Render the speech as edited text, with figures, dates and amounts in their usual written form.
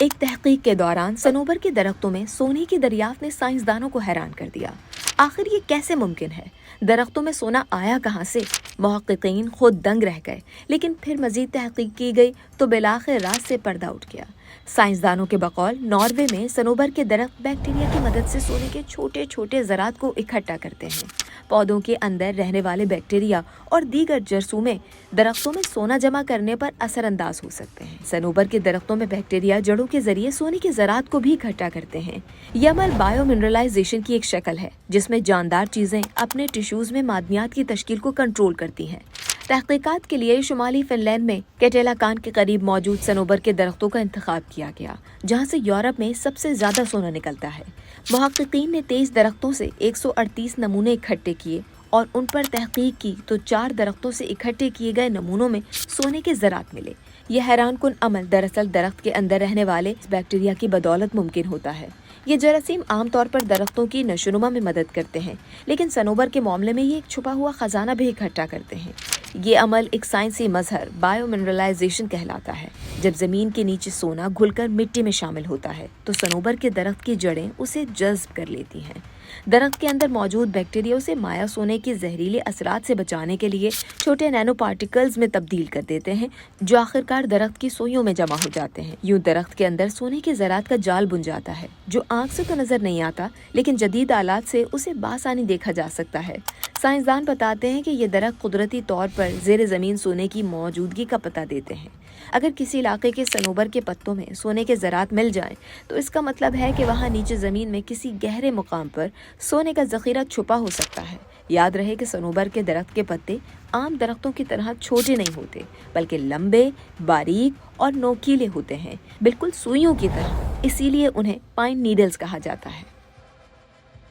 ایک تحقیق کے دوران صنوبر کے درختوں میں سونے کی دریافت نے سائنسدانوں کو حیران کر دیا۔ آخر یہ کیسے ممکن ہے؟ درختوں میں سونا آیا کہاں سے؟ محققین خود دنگ رہ گئے، لیکن پھر مزید تحقیق کی گئی تو بالآخر راز سے پردہ اٹھ گیا۔ سائنسدانوں کے بقول ناروے میں صنوبر کے درخت بیکٹیریا کی مدد سے سونے کے چھوٹے چھوٹے ذرات کو اکٹھا کرتے ہیں۔ پودوں کے اندر رہنے والے بیکٹیریا اور دیگر جرثومے درختوں میں سونا جمع کرنے پر اثر انداز ہو سکتے ہیں۔ صنوبر کے درختوں میں بیکٹیریا جڑوں کے ذریعے سونے کے ذرات کو بھی اکٹھا کرتے ہیں۔ یہ عمل بائیو منرلائزیشن کی ایک شکل ہے، جس میں جاندار چیزیں اپنے ٹشوز میں معدنیات کی تشکیل کو کنٹرول کرتی ہیں۔ تحقیقات کے لیے شمالی فن لینڈ میں کیٹیلا کان کے قریب موجود صنوبر کے درختوں کا انتخاب کیا گیا، جہاں سے یورپ میں سب سے زیادہ سونا نکلتا ہے۔ محققین نے 23 درختوں سے 138 نمونے اکٹھے کیے اور ان پر تحقیق کی تو 4 درختوں سے اکٹھے کیے گئے نمونوں میں سونے کے ذرات ملے۔ یہ حیران کن عمل دراصل درخت کے اندر رہنے والے بیکٹیریا کی بدولت ممکن ہوتا ہے۔ یہ جراثیم عام طور پر درختوں کی نشوونما میں مدد کرتے ہیں، لیکن صنوبر کے معاملے میں یہ ایک چھپا ہوا خزانہ بھی اکٹھا کرتے ہیں۔ یہ عمل ایک سائنسی مظہر بائیو منرلائزیشن کہلاتا ہے۔ جب زمین کے نیچے سونا گھل کر مٹی میں شامل ہوتا ہے تو صنوبر کے درخت کی جڑیں اسے جذب کر لیتی ہیں۔ درخت کے اندر موجود بیکٹیریا اسے مائع سونے کے زہریلے اثرات سے بچانے کے لیے چھوٹے نینو پارٹیکلز میں تبدیل کر دیتے ہیں، جو آخرکار درخت کی سوئیوں میں جمع ہو جاتے ہیں۔ یوں درخت کے اندر سونے کے ذرات کا جال بن جاتا ہے، جو آنکھ سے تو نظر نہیں آتا، لیکن جدید آلات سے اسے بآسانی دیکھا جا سکتا ہے۔ سائنسدان بتاتے ہیں کہ یہ درخت قدرتی طور پر زیر زمین سونے کی موجودگی کا پتہ دیتے ہیں۔ اگر کسی علاقے کے صنوبر کے پتوں میں سونے کے ذرات مل جائیں تو اس کا مطلب ہے کہ وہاں نیچے زمین میں کسی گہرے مقام پر سونے کا ذخیرہ چھپا ہو سکتا ہے۔ یاد رہے کہ صنوبر کے درخت کے پتے عام درختوں کی طرح چھوٹے نہیں ہوتے، بلکہ لمبے، باریک اور نوکیلے ہوتے ہیں، بالکل سوئیوں کی طرح۔ اسی لیے انہیں پائن نیڈلز کہا جاتا ہے۔